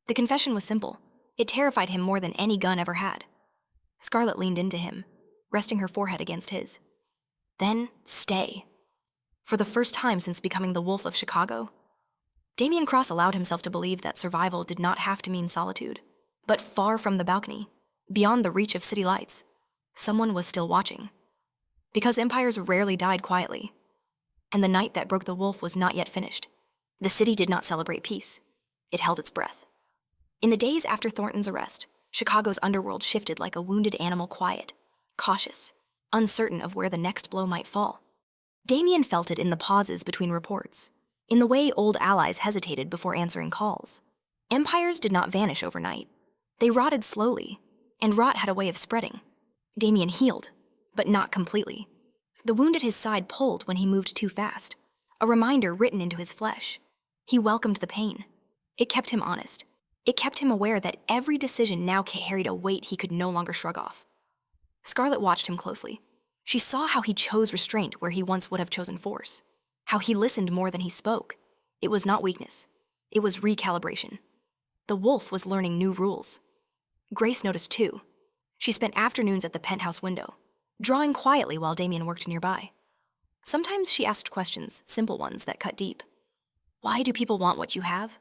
The confession was simple. It terrified him more than any gun ever had. Scarlett leaned into him, resting her forehead against his. "Then stay." For the first time since becoming the Wolf of Chicago, Damien Cross allowed himself to believe that survival did not have to mean solitude. But far from the balcony, beyond the reach of city lights, someone was still watching. Because empires rarely died quietly, and the night that broke the wolf was not yet finished. The city did not celebrate peace. It held its breath. In the days after Thornton's arrest, Chicago's underworld shifted like a wounded animal, quiet, cautious, uncertain of where the next blow might fall. Damien felt it in the pauses between reports, in the way old allies hesitated before answering calls. Empires did not vanish overnight. They rotted slowly, and rot had a way of spreading. Damien healed, but not completely. The wound at his side pulled when he moved too fast, a reminder written into his flesh. He welcomed the pain. It kept him honest. It kept him aware that every decision now carried a weight he could no longer shrug off. Scarlett watched him closely. She saw how he chose restraint where he once would have chosen force, how he listened more than he spoke. It was not weakness. It was recalibration. The wolf was learning new rules. Grace noticed too. She spent afternoons at the penthouse window, drawing quietly while Damien worked nearby. Sometimes she asked questions, simple ones that cut deep. Why do people want what you have?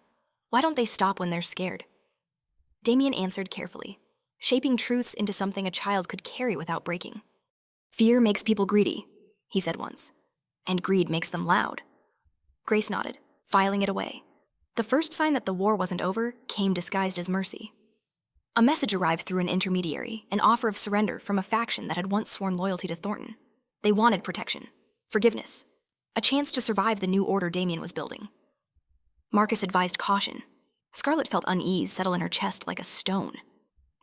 Why don't they stop when they're scared? Damien answered carefully, shaping truths into something a child could carry without breaking. Fear makes people greedy, he said once, and greed makes them loud. Grace nodded, filing it away. The first sign that the war wasn't over came disguised as mercy. A message arrived through an intermediary, an offer of surrender from a faction that had once sworn loyalty to Thornton. They wanted protection, forgiveness, a chance to survive the new order Damien was building. Marcus advised caution. Scarlet felt unease settle in her chest like a stone.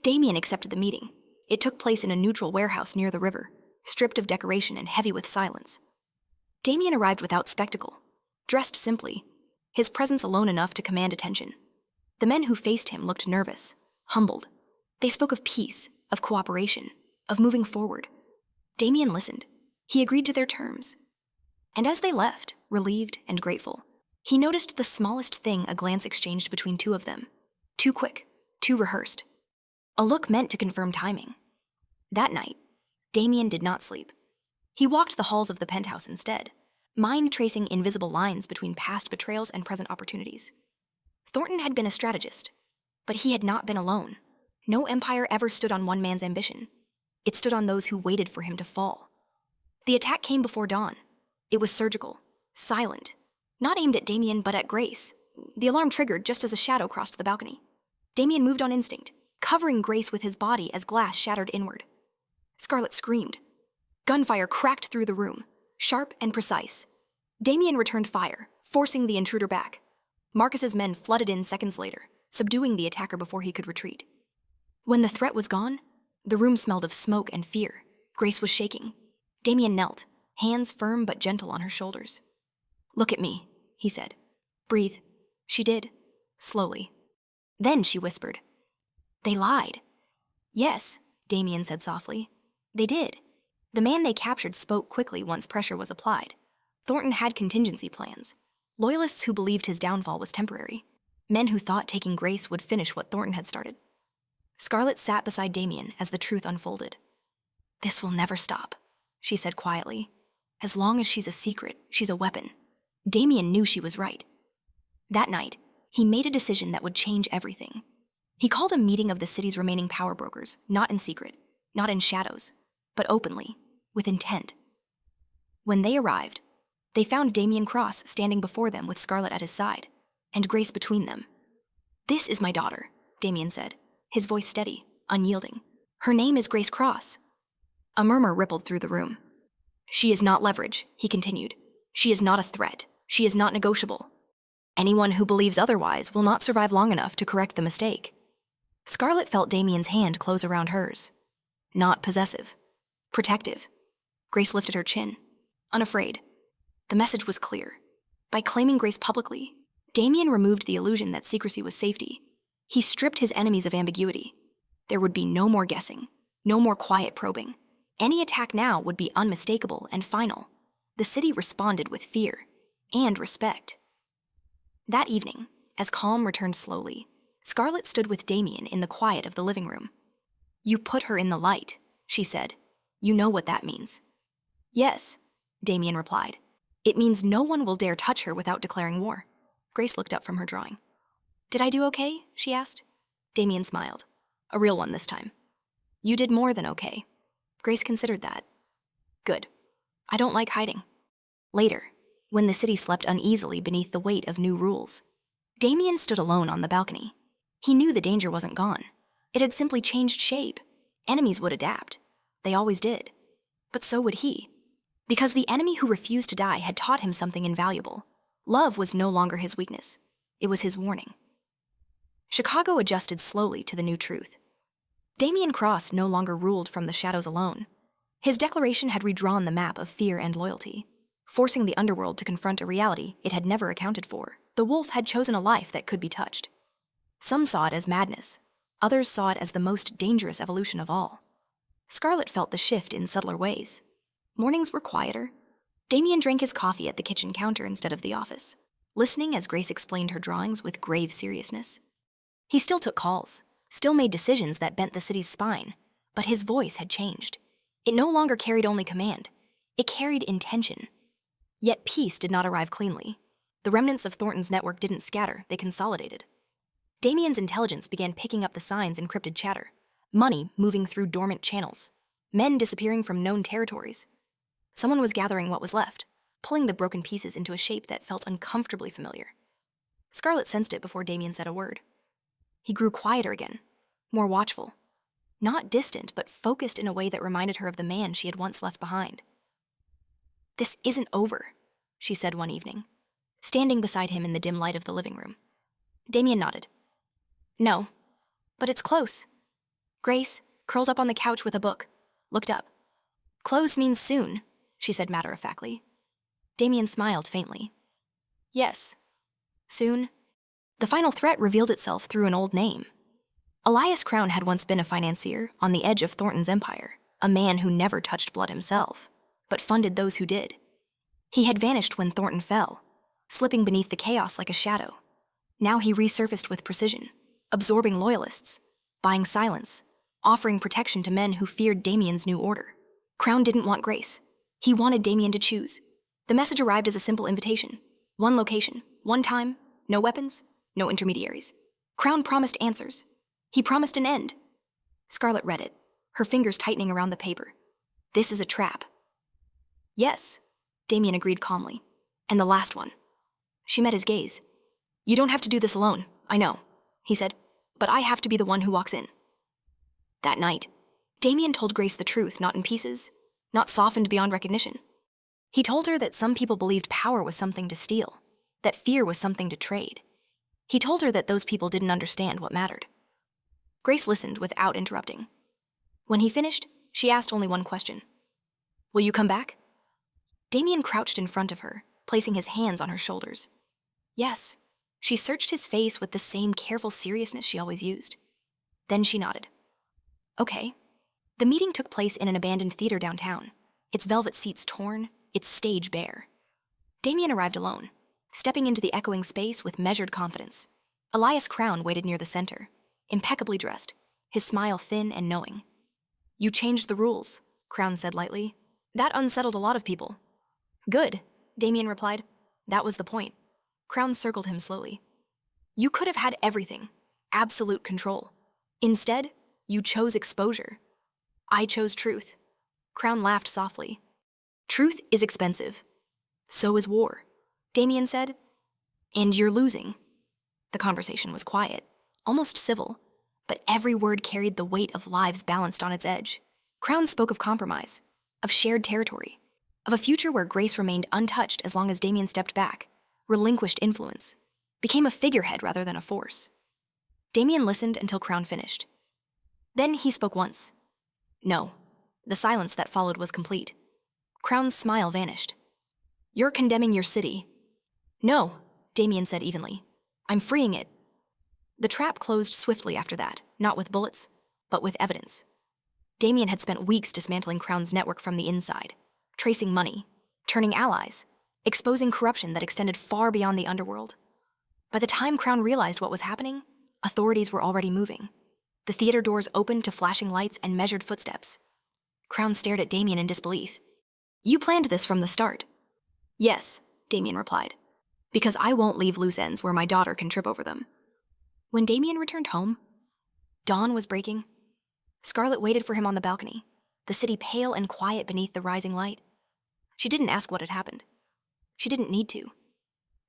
Damien accepted the meeting. It took place in a neutral warehouse near the river, stripped of decoration and heavy with silence. Damien arrived without spectacle, dressed simply, his presence alone enough to command attention. The men who faced him looked nervous, humbled. They spoke of peace, of cooperation, of moving forward. Damien listened. He agreed to their terms. And as they left, relieved and grateful, he noticed the smallest thing a glance exchanged between two of them. Too quick, too rehearsed. A look meant to confirm timing. That night, Damien did not sleep. He walked the halls of the penthouse instead, mind tracing invisible lines between past betrayals and present opportunities. Thornton had been a strategist, but he had not been alone. No empire ever stood on one man's ambition. It stood on those who waited for him to fall. The attack came before dawn. It was surgical, silent, not aimed at Damien but at Grace. The alarm triggered just as a shadow crossed the balcony. Damien moved on instinct, covering Grace with his body as glass shattered inward. Scarlet screamed. Gunfire cracked through the room, sharp and precise. Damien returned fire, forcing the intruder back. Marcus's men flooded in seconds later, subduing the attacker before he could retreat. When the threat was gone, the room smelled of smoke and fear. Grace was shaking. Damien knelt, hands firm but gentle on her shoulders. "Look at me," he said. "Breathe." She did, slowly. Then she whispered, "They lied." "Yes," Damien said softly. "They did." The man they captured spoke quickly once pressure was applied. Thornton had contingency plans. Loyalists who believed his downfall was temporary. Men who thought taking Grace would finish what Thornton had started. Scarlet sat beside Damien as the truth unfolded. "This will never stop," she said quietly. "As long as she's a secret, she's a weapon." Damien knew she was right. That night, he made a decision that would change everything. He called a meeting of the city's remaining power brokers, not in secret, not in shadows, but openly, with intent. When they arrived, they found Damien Cross standing before them with Scarlet at his side, and Grace between them. "This is my daughter," Damien said, his voice steady, unyielding. "Her name is Grace Cross." A murmur rippled through the room. "She is not leverage," he continued. "She is not a threat. She is not negotiable. Anyone who believes otherwise will not survive long enough to correct the mistake." Scarlet felt Damien's hand close around hers. Not possessive. Protective. Grace lifted her chin, unafraid. The message was clear. By claiming Grace publicly, Damien removed the illusion that secrecy was safety. He stripped his enemies of ambiguity. There would be no more guessing, no more quiet probing. Any attack now would be unmistakable and final. The city responded with fear and respect. That evening, as calm returned slowly, Scarlet stood with Damien in the quiet of the living room. "You put her in the light," she said. "You know what that means." "Yes," Damien replied. "It means no one will dare touch her without declaring war." Grace looked up from her drawing. "Did I do okay?" she asked. Damien smiled. A real one this time. "You did more than okay." Grace considered that. "Good. I don't like hiding." Later, when the city slept uneasily beneath the weight of new rules, Damien stood alone on the balcony. He knew the danger wasn't gone. It had simply changed shape. Enemies would adapt. They always did. But so would he. Because the enemy who refused to die had taught him something invaluable. Love was no longer his weakness. It was his warning. Chicago adjusted slowly to the new truth. Damien Cross no longer ruled from the shadows alone. His declaration had redrawn the map of fear and loyalty, forcing the underworld to confront a reality it had never accounted for. The wolf had chosen a life that could be touched. Some saw it as madness. Others saw it as the most dangerous evolution of all. Scarlet felt the shift in subtler ways. Mornings were quieter. Damien drank his coffee at the kitchen counter instead of the office, listening as Grace explained her drawings with grave seriousness. He still took calls, still made decisions that bent the city's spine, but his voice had changed. It no longer carried only command. It carried intention. Yet peace did not arrive cleanly. The remnants of Thornton's network didn't scatter, they consolidated. Damien's intelligence began picking up the signs in encrypted chatter. Money moving through dormant channels. Men disappearing from known territories. Someone was gathering what was left, pulling the broken pieces into a shape that felt uncomfortably familiar. Scarlet sensed it before Damien said a word. He grew quieter again, more watchful. Not distant, but focused in a way that reminded her of the man she had once left behind. "This isn't over," she said one evening, standing beside him in the dim light of the living room. Damien nodded. "No, but it's close." Grace, curled up on the couch with a book, looked up. "Close means soon," she said matter-of-factly. Damien smiled faintly. "Yes, soon." The final threat revealed itself through an old name. Elias Crown had once been a financier on the edge of Thornton's empire, a man who never touched blood himself, but funded those who did. He had vanished when Thornton fell, slipping beneath the chaos like a shadow. Now he resurfaced with precision, absorbing loyalists, buying silence, offering protection to men who feared Damien's new order. Crown didn't want Grace. He wanted Damien to choose. The message arrived as a simple invitation. One location, one time, no weapons, no intermediaries. Crown promised answers. He promised an end. Scarlet read it, her fingers tightening around the paper. "This is a trap." "Yes," Damien agreed calmly. "And the last one." She met his gaze. "You don't have to do this alone, I know," he said, "but I have to be the one who walks in." That night, Damien told Grace the truth, not in pieces, not softened beyond recognition. He told her that some people believed power was something to steal, that fear was something to trade. He told her that those people didn't understand what mattered. Grace listened without interrupting. When he finished, she asked only one question. "Will you come back?" Damien crouched in front of her, placing his hands on her shoulders. Yes. She searched his face with the same careful seriousness she always used. Then she nodded. Okay. The meeting took place in an abandoned theater downtown, its velvet seats torn, its stage bare. Damien arrived alone, stepping into the echoing space with measured confidence. Elias Crown waited near the center, impeccably dressed, his smile thin and knowing. "You changed the rules," Crown said lightly. "That unsettled a lot of people." "Good," Damien replied. "That was the point." Crown circled him slowly. "You could have had everything, absolute control. Instead, you chose exposure. I chose truth." Crown laughed softly. "Truth is expensive. So is war," Damien said. "And you're losing." The conversation was quiet, almost civil, but every word carried the weight of lives balanced on its edge. Crown spoke of compromise, of shared territory, of a future where Grace remained untouched as long as Damien stepped back, relinquished influence, became a figurehead rather than a force. Damien listened until Crown finished. Then he spoke once. No. The silence that followed was complete. Crown's smile vanished. "You're condemning your city." "No," Damien said evenly. "I'm freeing it." The trap closed swiftly after that, not with bullets, but with evidence. Damien had spent weeks dismantling Crown's network from the inside, tracing money, turning allies, exposing corruption that extended far beyond the underworld. By the time Crown realized what was happening, authorities were already moving. The theater doors opened to flashing lights and measured footsteps. Crown stared at Damien in disbelief. "You planned this from the start." "Yes," Damien replied, "because I won't leave loose ends where my daughter can trip over them." When Damien returned home, dawn was breaking. Scarlet waited for him on the balcony, the city pale and quiet beneath the rising light. She didn't ask what had happened. She didn't need to.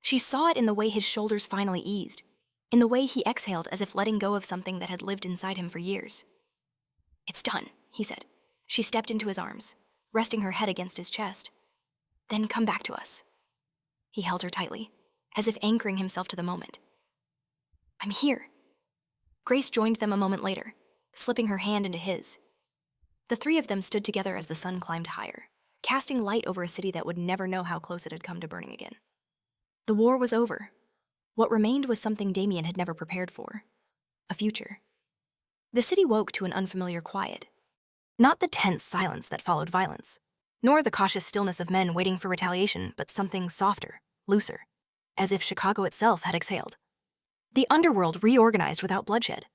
She saw it in the way his shoulders finally eased, in the way he exhaled as if letting go of something that had lived inside him for years. "It's done," he said. She stepped into his arms, resting her head against his chest. "Then come back to us." He held her tightly, as if anchoring himself to the moment. "I'm here." Grace joined them a moment later, slipping her hand into his. The three of them stood together as the sun climbed higher, casting light over a city that would never know how close it had come to burning again. The war was over. What remained was something Damien had never prepared for. A future. The city woke to an unfamiliar quiet. Not the tense silence that followed violence, nor the cautious stillness of men waiting for retaliation, but something softer, looser, as if Chicago itself had exhaled. The underworld reorganized without bloodshed,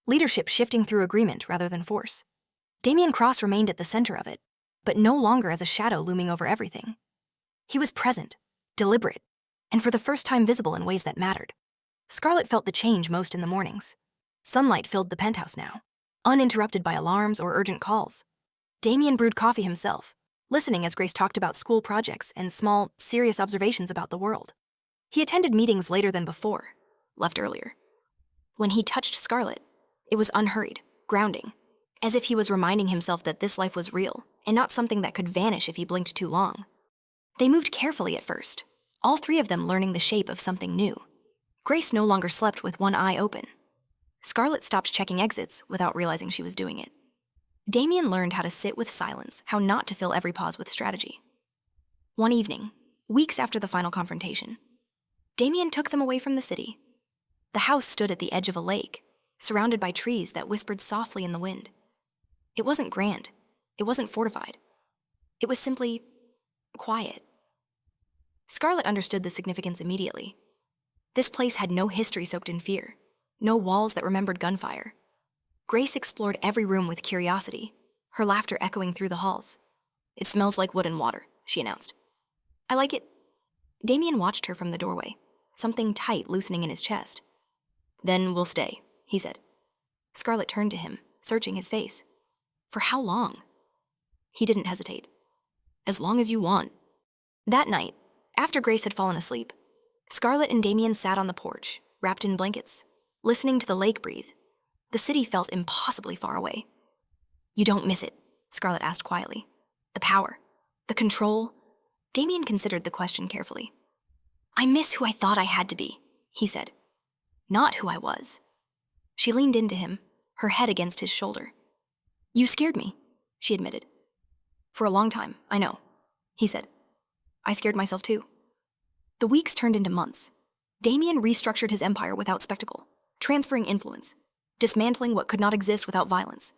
leadership shifting through agreement rather than force. Damien Cross remained at the center of it, but no longer as a shadow looming over everything. He was present, deliberate, and for the first time visible in ways that mattered. Scarlet felt the change most in the mornings. Sunlight filled the penthouse now, uninterrupted by alarms or urgent calls. Damien brewed coffee himself, listening as Grace talked about school projects and small, serious observations about the world. He attended meetings later than before, left earlier. When he touched Scarlet, it was unhurried, grounding, as if he was reminding himself that this life was real and not something that could vanish if he blinked too long. They moved carefully at first, all three of them learning the shape of something new. Grace no longer slept with one eye open. Scarlet stopped checking exits without realizing she was doing it. Damien learned how to sit with silence, how not to fill every pause with strategy. One evening, weeks after the final confrontation, Damien took them away from the city. The house stood at the edge of a lake, surrounded by trees that whispered softly in the wind. It wasn't grand. It wasn't fortified. It was simply quiet. Scarlet understood the significance immediately. This place had no history soaked in fear, no walls that remembered gunfire. Grace explored every room with curiosity, her laughter echoing through the halls. "It smells like wood and water," she announced. "I like it." Damien watched her from the doorway, something tight loosening in his chest. "Then we'll stay," he said. Scarlet turned to him, searching his face. "For how long?" He didn't hesitate. "As long as you want." That night, after Grace had fallen asleep, Scarlet and Damien sat on the porch, wrapped in blankets, listening to the lake breathe. The city felt impossibly far away. "You don't miss it?" Scarlet asked quietly. "The power, the control?" Damien considered the question carefully. "I miss who I thought I had to be," he said. "Not who I was." She leaned into him, her head against his shoulder. "You scared me," she admitted. "For a long time, I know," he said. "I scared myself too." The weeks turned into months. Damien restructured his empire without spectacle, transferring influence, dismantling what could not exist without violence.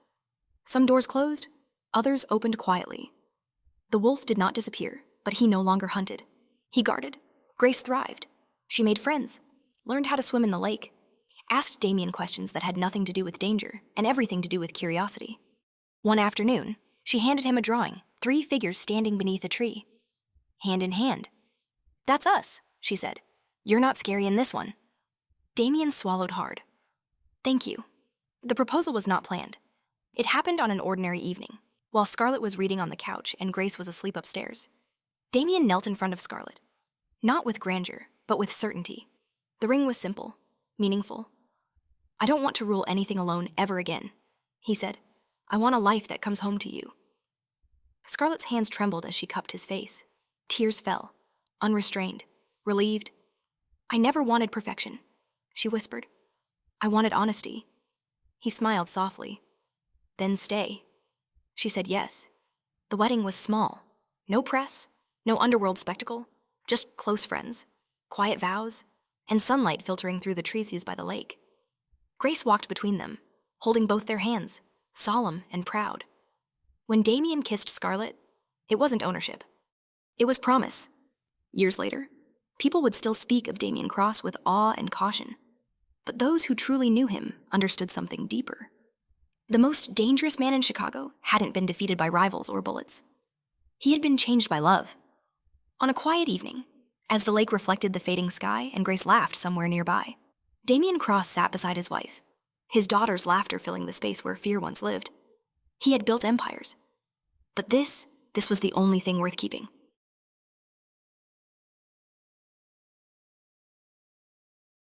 Some doors closed, others opened quietly. The wolf did not disappear, but he no longer hunted. He guarded. Grace thrived. She made friends, learned how to swim in the lake, asked Damien questions that had nothing to do with danger and everything to do with curiosity. One afternoon, she handed him a drawing, 3 figures standing beneath a tree. Hand in hand. "That's us," she said. "You're not scary in this one." Damien swallowed hard. "Thank you." The proposal was not planned. It happened on an ordinary evening, while Scarlet was reading on the couch and Grace was asleep upstairs. Damien knelt in front of Scarlet, not with grandeur, but with certainty. The ring was simple, meaningful. "I don't want to rule anything alone ever again," he said. "I want a life that comes home to you." Scarlet's hands trembled as she cupped his face. Tears fell, unrestrained, relieved. "I never wanted perfection," she whispered. "I wanted honesty." He smiled softly. "Then stay." She said yes. The wedding was small. No press, no underworld spectacle, just close friends, quiet vows, and sunlight filtering through the trees by the lake. Grace walked between them, holding both their hands, solemn and proud. When Damien kissed Scarlet, it wasn't ownership. It was promise. Years later, people would still speak of Damien Cross with awe and caution. But those who truly knew him understood something deeper. The most dangerous man in Chicago hadn't been defeated by rivals or bullets. He had been changed by love. On a quiet evening, as the lake reflected the fading sky and Grace laughed somewhere nearby, Damien Cross sat beside his wife, his daughter's laughter filling the space where fear once lived. He had built empires. But this was the only thing worth keeping.